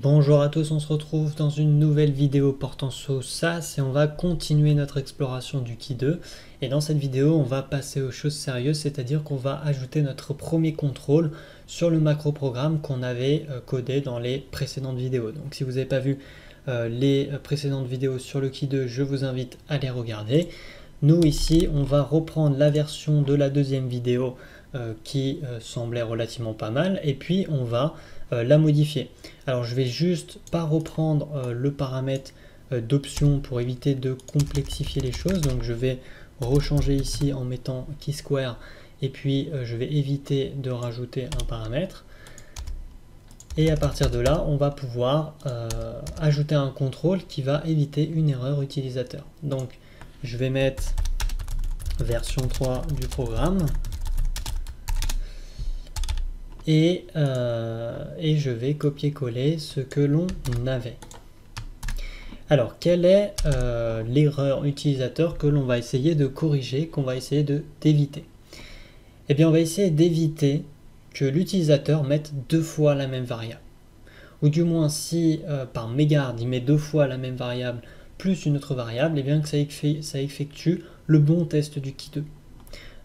Bonjour à tous, on se retrouve dans une nouvelle vidéo portant sur SAS et on va continuer notre exploration du Key 2. Et dans cette vidéo, on va passer aux choses sérieuses, c'est-à-dire qu'on va ajouter notre premier contrôle sur le macro-programme qu'on avait codé dans les précédentes vidéos. Donc si vous n'avez pas vu les précédentes vidéos sur le Key 2, je vous invite à les regarder. Nous ici, on va reprendre la version de la deuxième vidéo qui semblait relativement pas mal et puis on va la modifier. Alors je vais juste pas reprendre le paramètre d'option pour éviter de complexifier les choses, donc je vais rechanger ici en mettant keysquare et puis je vais éviter de rajouter un paramètre et à partir de là on va pouvoir ajouter un contrôle qui va éviter une erreur utilisateur. Donc je vais mettre version 3 du programme et je vais copier-coller ce que l'on avait. Alors, quelle est l'erreur utilisateur que l'on va essayer de corriger, qu'on va essayer d'éviter? Eh bien, on va essayer d'éviter que l'utilisateur mette deux fois la même variable. Ou du moins, si par mégarde, il met deux fois la même variable plus une autre variable, eh bien que ça effectue le bon test du Key 2.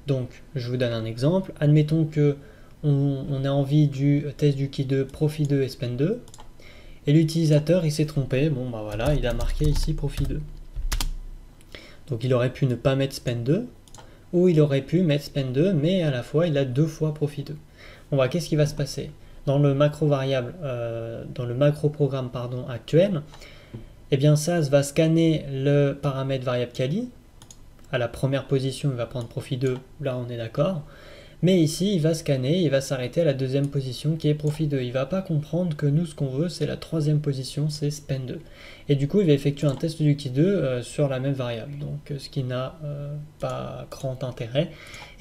Donc, je vous donne un exemple. Admettons que on a envie du test du Key 2, profit 2 et spend 2. Et l'utilisateur, il s'est trompé. Bon, bah voilà, il a marqué ici profit 2. Donc, il aurait pu ne pas mettre spend 2. Ou il aurait pu mettre spend 2, mais à la fois, il a deux fois profit 2. Bon, bah, qu'est-ce qui va se passer? Dans le macro variable, dans le macro programme pardon, actuel, eh bien, ça va scanner le paramètre variable quali. À la première position, il va prendre profit 2. Là, on est d'accord. Mais ici, il va scanner, il va s'arrêter à la deuxième position qui est profit 2. Il ne va pas comprendre que nous, ce qu'on veut, c'est la troisième position, c'est spend 2. Et du coup, il va effectuer un test du Key 2 sur la même variable. Donc, ce qui n'a pas grand intérêt.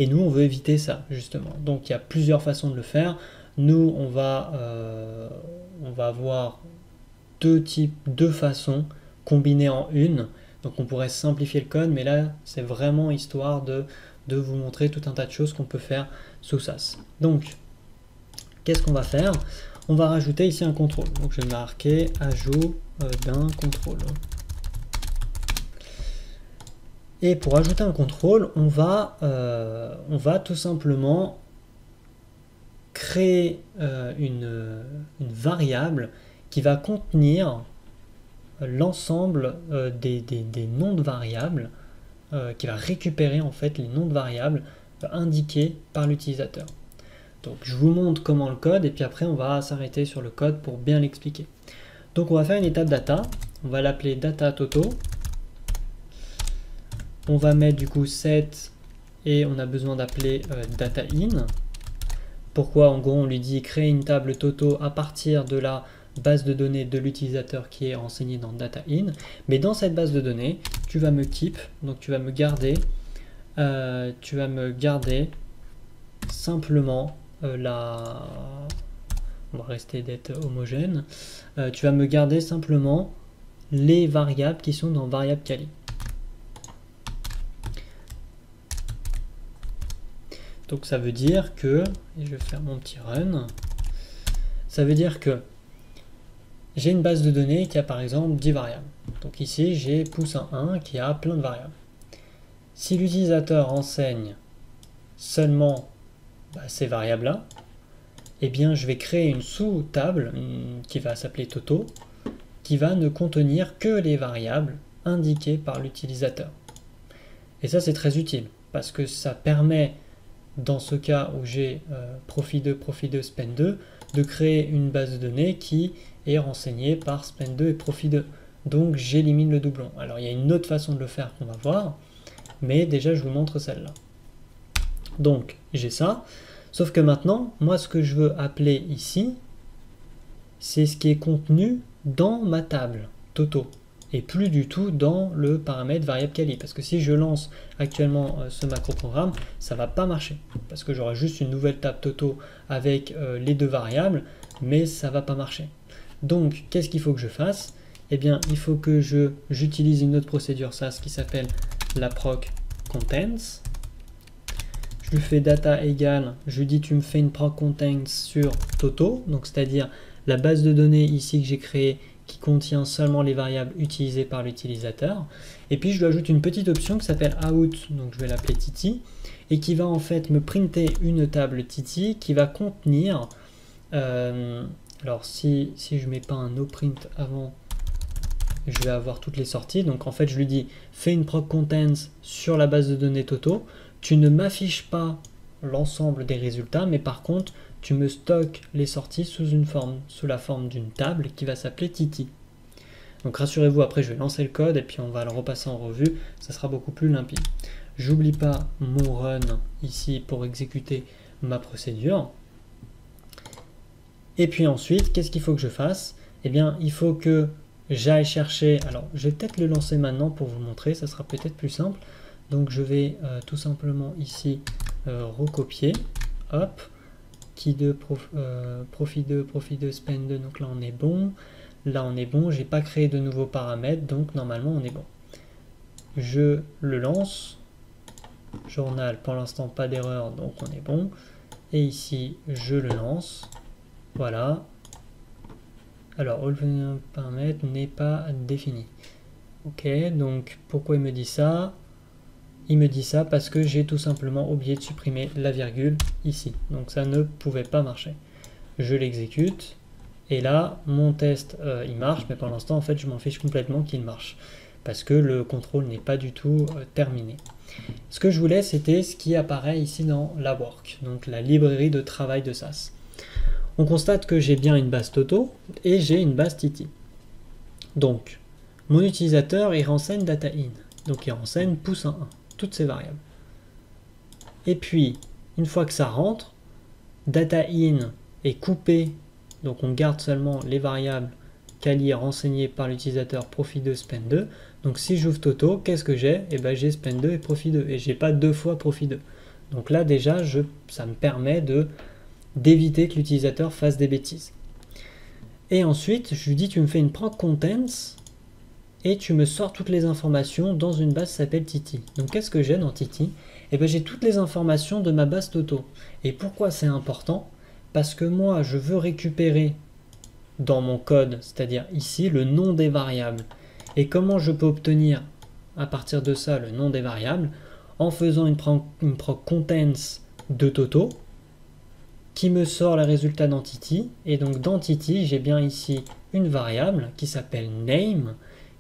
Et nous, on veut éviter ça, justement. Donc, il y a plusieurs façons de le faire. Nous, on va avoir deux façons combinées en une. Donc, on pourrait simplifier le code, mais là, c'est vraiment histoire de vous montrer tout un tas de choses qu'on peut faire sous SAS. Donc, qu'est-ce qu'on va faire? On va rajouter ici un contrôle. Donc, je vais marquer ajout d'un contrôle. Et pour ajouter un contrôle, on va tout simplement créer une variable qui va contenir l'ensemble des noms de variables qui va récupérer en fait les noms de variables indiqués par l'utilisateur. Donc je vous montre comment le code et puis après on va s'arrêter sur le code pour bien l'expliquer. Donc on va faire une étape data, on va l'appeler data toto. On va mettre du coup set et on a besoin d'appeler data in. Pourquoi? En gros on lui dit créer une table toto à partir de la base de données de l'utilisateur qui est renseignée dans data in, mais dans cette base de données tu vas me keep, donc tu vas me garder simplement on va rester d'être homogène, tu vas me garder simplement les variables qui sont dans variable quali. Donc ça veut dire que, et je vais faire mon petit run, ça veut dire que j'ai une base de données qui a par exemple 10 variables. Donc ici, j'ai poussin1 qui a plein de variables. Si l'utilisateur renseigne seulement ces variables-là, eh bien je vais créer une sous-table qui va s'appeler Toto, qui va ne contenir que les variables indiquées par l'utilisateur. Et ça, c'est très utile, parce que ça permet, dans ce cas où j'ai profit 2, spend 2, de créer une base de données qui est renseignée par spend 2 et profit 2. Donc j'élimine le doublon. Alors il y a une autre façon de le faire qu'on va voir, mais déjà je vous montre celle-là. Donc j'ai ça, sauf que maintenant, moi ce que je veux appeler ici, c'est ce qui est contenu dans ma table Toto, et plus du tout dans le paramètre variable quali, parce que si je lance actuellement ce macro programme, ça va pas marcher, parce que j'aurai juste une nouvelle table Toto avec les deux variables, mais ça va pas marcher. Donc qu'est-ce qu'il faut que je fasse? Eh bien il faut que j'utilise une autre procédure SAS qui s'appelle la proc contents. Je lui fais data égale, je lui dis tu me fais une proc contents sur Toto, donc c'est-à-dire la base de données ici que j'ai créée qui contient seulement les variables utilisées par l'utilisateur. Et puis je lui ajoute une petite option qui s'appelle out, donc je vais l'appeler Titi, et qui va en fait me printer une table Titi qui va contenir, alors si je mets pas un noPrint avant, je vais avoir toutes les sorties. Donc en fait je lui dis fais une proc contents sur la base de données Toto, tu ne m'affiches pas l'ensemble des résultats, mais par contre tu me stockes les sorties sous la forme d'une table qui va s'appeler Titi. Donc rassurez-vous, après je vais lancer le code et puis on va le repasser en revue, ça sera beaucoup plus limpide. J'oublie pas mon run ici pour exécuter ma procédure. Et puis ensuite, qu'est-ce qu'il faut que je fasse? Eh bien, il faut que j'aille chercher, alors je vais peut-être le lancer maintenant pour vous montrer, ça sera peut-être plus simple. Donc je vais tout simplement ici recopier, hop, qui 2, profit 2, profit 2, spend 2, donc là on est bon. Là on est bon, j'ai pas créé de nouveaux paramètres, donc normalement on est bon. Je le lance, journal, pour l'instant pas d'erreur, donc on est bon. Et ici je le lance, voilà. Alors, all paramètre n'est pas défini. Ok, donc pourquoi il me dit ça? Il me dit ça parce que j'ai tout simplement oublié de supprimer la virgule ici. Donc ça ne pouvait pas marcher. Je l'exécute. Et là, mon test, il marche, mais pour l'instant, en fait, je m'en fiche complètement qu'il marche. Parce que le contrôle n'est pas du tout terminé. Ce que je voulais, c'était ce qui apparaît ici dans la work, donc la librairie de travail de SAS. On constate que j'ai bien une base Toto et j'ai une base Titi. Donc, mon utilisateur, il renseigne data in. Donc, il renseigne poussin 1, toutes ces variables. Et puis, une fois que ça rentre, data in est coupé. Donc on garde seulement les variables quali renseignées par l'utilisateur profit 2, spend 2. Donc si j'ouvre Toto, qu'est-ce que j'ai? Eh bien j'ai spend 2 et profit 2. Et j'ai pas deux fois profit 2. Donc là déjà, ça me permet d'éviter que l'utilisateur fasse des bêtises. Et ensuite, je lui dis tu me fais une proc contents et tu me sors toutes les informations dans une base qui s'appelle Titi. Donc qu'est-ce que j'ai dans Titi? Eh bien j'ai toutes les informations de ma base Toto. Et pourquoi c'est important? Parce que moi, je veux récupérer dans mon code, c'est-à-dire ici, le nom des variables. Et comment je peux obtenir à partir de ça le nom des variables? En faisant une proc contents de Toto qui me sort le résultat dans Titi. Et donc dans Titi, j'ai bien ici une variable qui s'appelle name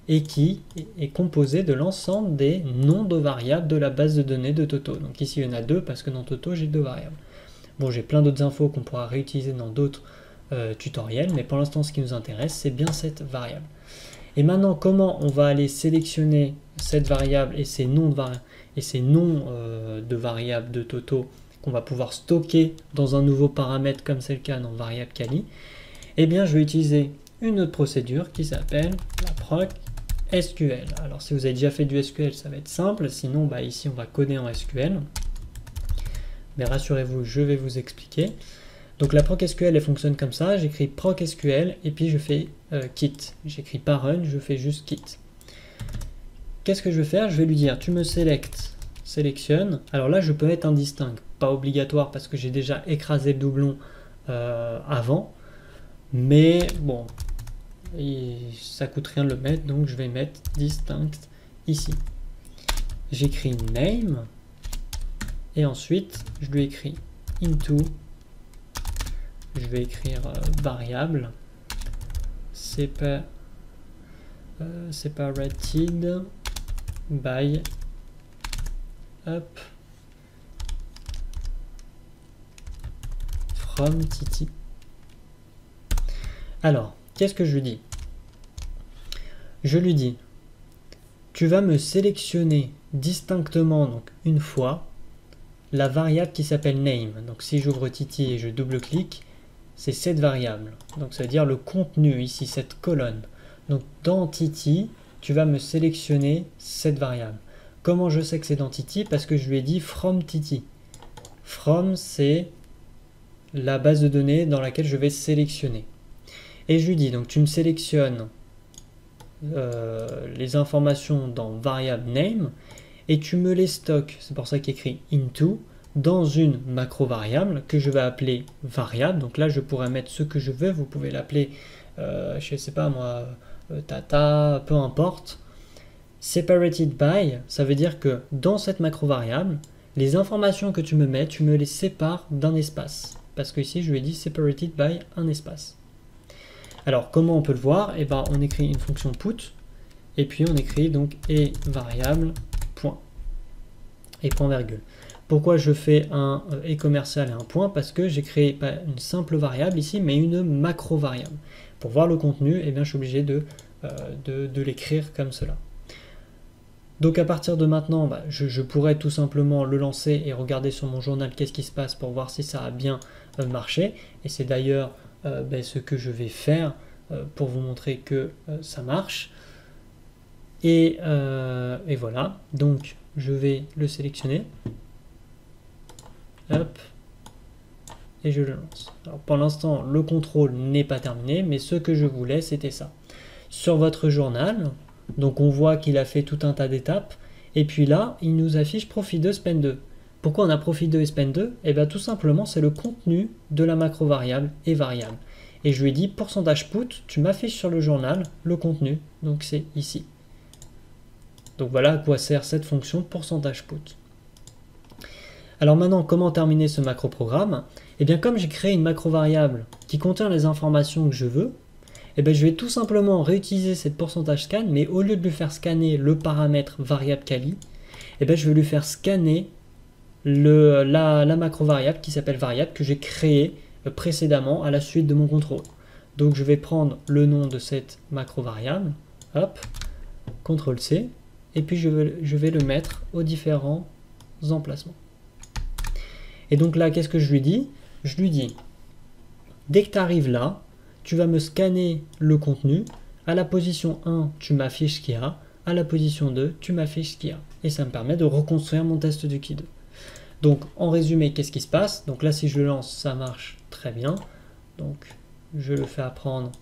et qui est composée de l'ensemble des noms de variables de la base de données de Toto. Donc ici, il y en a deux parce que dans Toto, j'ai deux variables. Bon, j'ai plein d'autres infos qu'on pourra réutiliser dans d'autres tutoriels, mais pour l'instant, ce qui nous intéresse, c'est bien cette variable. Et maintenant, comment on va aller sélectionner cette variable et ces noms de variables de Toto qu'on va pouvoir stocker dans un nouveau paramètre, comme c'est le cas dans variable quali? Eh bien, je vais utiliser une autre procédure qui s'appelle la proc SQL. Alors, si vous avez déjà fait du SQL, ça va être simple. Sinon, bah, ici, on va coder en SQL. Mais rassurez-vous, je vais vous expliquer. Donc la proc SQL, elle fonctionne comme ça. J'écris proc SQL et puis je fais kit. J'écris pas run, je fais juste kit. Qu'est-ce que je vais faire? Je vais lui dire, tu me sélectionne. Alors là, je peux mettre un distinct. Pas obligatoire parce que j'ai déjà écrasé le doublon avant. Mais bon, ça coûte rien de le mettre. Donc je vais mettre distinct ici. J'écris name. Et ensuite, je lui écris into, je vais écrire variable, separated by up from Titi. Alors, qu'est-ce que je lui dis? Je lui dis, tu vas me sélectionner distinctement, donc une fois, la variable qui s'appelle name. Donc si j'ouvre Titi et je double-clique, c'est cette variable. Donc ça veut dire le contenu ici, cette colonne. Donc dans Titi, tu vas me sélectionner cette variable. Comment je sais que c'est dans Titi? Parce que je lui ai dit from Titi. From, c'est la base de données dans laquelle je vais sélectionner. Et je lui dis, donc tu me sélectionnes les informations dans variable name, et tu me les stocks, c'est pour ça qu'il écrit into, dans une macro variable que je vais appeler variable. Donc là, je pourrais mettre ce que je veux. Vous pouvez l'appeler, je ne sais pas moi, tata, peu importe. Separated by, ça veut dire que dans cette macro variable, les informations que tu me les sépares d'un espace. Parce que ici, je lui ai dit separated by un espace. Alors, comment on peut le voir? Eh ben, on écrit une fonction put, et puis on écrit donc et variable, point, et point virgule. Pourquoi je fais un et commercial et un point? Parce que j'ai créé pas une simple variable ici, mais une macro variable. Pour voir le contenu, eh bien, je suis obligé de l'écrire comme cela. Donc à partir de maintenant, je pourrais tout simplement le lancer et regarder sur mon journal qu'est-ce qui se passe pour voir si ça a bien marché. Et c'est d'ailleurs ce que je vais faire pour vous montrer que ça marche. Et voilà, donc je vais le sélectionner. Hop. Et je le lance. Alors pour l'instant, le contrôle n'est pas terminé, mais ce que je voulais, c'était ça. Sur votre journal, donc on voit qu'il a fait tout un tas d'étapes, et puis là, il nous affiche profit 2, spend 2. Pourquoi on a profit 2 et spend 2? Eh bien tout simplement, c'est le contenu de la macro variable et variable. Et je lui ai dit, pourcentage put, tu m'affiches sur le journal le contenu, donc c'est ici. Donc voilà à quoi sert cette fonction pourcentage put. Alors maintenant, comment terminer ce macro programme? Eh bien comme j'ai créé une macro variable qui contient les informations que je veux, eh bien, je vais tout simplement réutiliser cette pourcentage scan, mais au lieu de lui faire scanner le paramètre variable quali, eh bien, je vais lui faire scanner la macro variable qui s'appelle variable que j'ai créée précédemment à la suite de mon contrôle. Donc je vais prendre le nom de cette macro variable, hop, CTRL C, et puis je vais le mettre aux différents emplacements. Et donc là, qu'est-ce que je lui dis? Je lui dis, dès que tu arrives là, tu vas me scanner le contenu. À la position 1, tu m'affiches ce qu'il y a. À la position 2, tu m'affiches ce qu'il y a. Et ça me permet de reconstruire mon test du Ki 2. Donc, en résumé, qu'est-ce qui se passe? Donc là, si je le lance, ça marche très bien. Donc, je le fais apprendre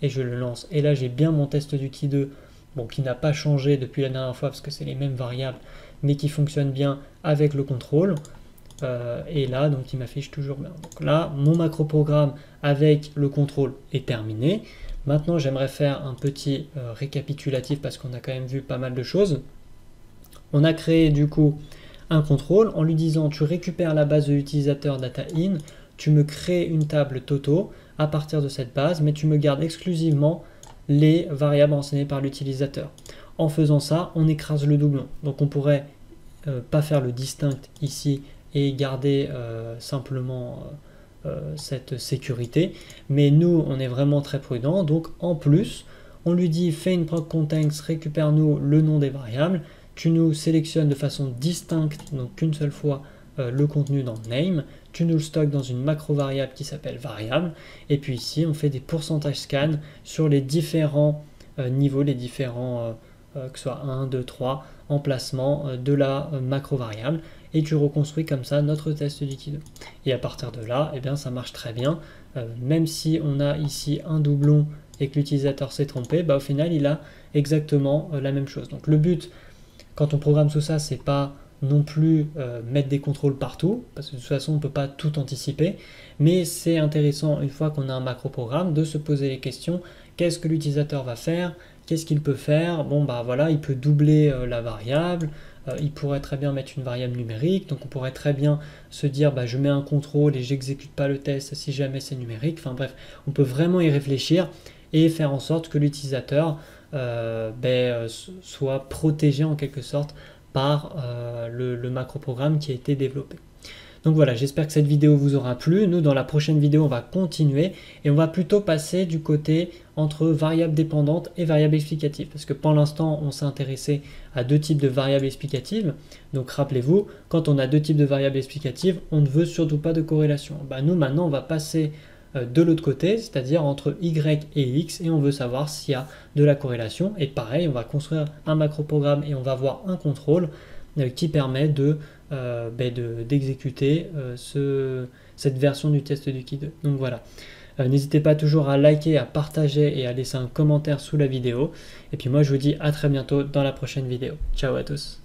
et je le lance. Et là, j'ai bien mon test du Ki 2, bon, qui n'a pas changé depuis la dernière fois parce que c'est les mêmes variables, mais qui fonctionne bien avec le contrôle. Et là, donc, il m'affiche toujours bien. Donc là, mon macro programme avec le contrôle est terminé. Maintenant, j'aimerais faire un petit récapitulatif parce qu'on a quand même vu pas mal de choses. On a créé du coup un contrôle en lui disant tu récupères la base de l'utilisateur data-in, tu me crées une table Toto à partir de cette base, mais tu me gardes exclusivement les variables renseignées par l'utilisateur. En faisant ça, on écrase le doublon. Donc on pourrait pas faire le distinct ici et garder simplement cette sécurité. Mais nous, on est vraiment très prudent. Donc en plus, on lui dit fais une proc contains, récupère-nous le nom des variables. Tu nous sélectionnes de façon distincte, donc qu'une seule fois, le contenu dans name. Tu nous le stockes dans une macro variable qui s'appelle variable. Et puis ici, on fait des pourcentages scan sur les différents niveaux, les différents, que ce soit 1, 2, 3, emplacements de la macro variable. Et tu reconstruis comme ça notre test du Ki 2. Et à partir de là, eh bien, ça marche très bien. Même si on a ici un doublon et que l'utilisateur s'est trompé, au final, il a exactement la même chose. Donc le but, quand on programme tout ça, c'est pas non plus mettre des contrôles partout, parce que de toute façon, on ne peut pas tout anticiper. Mais c'est intéressant, une fois qu'on a un macro programme, de se poser les questions. Qu'est-ce que l'utilisateur va faire? Qu'est-ce qu'il peut faire? Bon, voilà, il peut doubler la variable. Il pourrait très bien mettre une variable numérique, donc on pourrait très bien se dire je mets un contrôle et j'exécute pas le test si jamais c'est numérique. Enfin bref, on peut vraiment y réfléchir et faire en sorte que l'utilisateur soit protégé en quelque sorte par le macro-programme qui a été développé. Donc voilà, j'espère que cette vidéo vous aura plu. Nous, dans la prochaine vidéo, on va continuer et on va plutôt passer du côté entre variables dépendantes et variables explicatives. Parce que pour l'instant, on s'est intéressé à deux types de variables explicatives. Donc rappelez-vous, quand on a deux types de variables explicatives, on ne veut surtout pas de corrélation. Nous, maintenant, on va passer de l'autre côté, c'est-à-dire entre Y et X, et on veut savoir s'il y a de la corrélation. Et pareil, on va construire un macro-programme et on va avoir un contrôle qui permet d'exécuter cette version du test du Ki 2. Donc voilà, n'hésitez pas toujours à liker, à partager et à laisser un commentaire sous la vidéo. Et puis moi je vous dis à très bientôt dans la prochaine vidéo. Ciao à tous.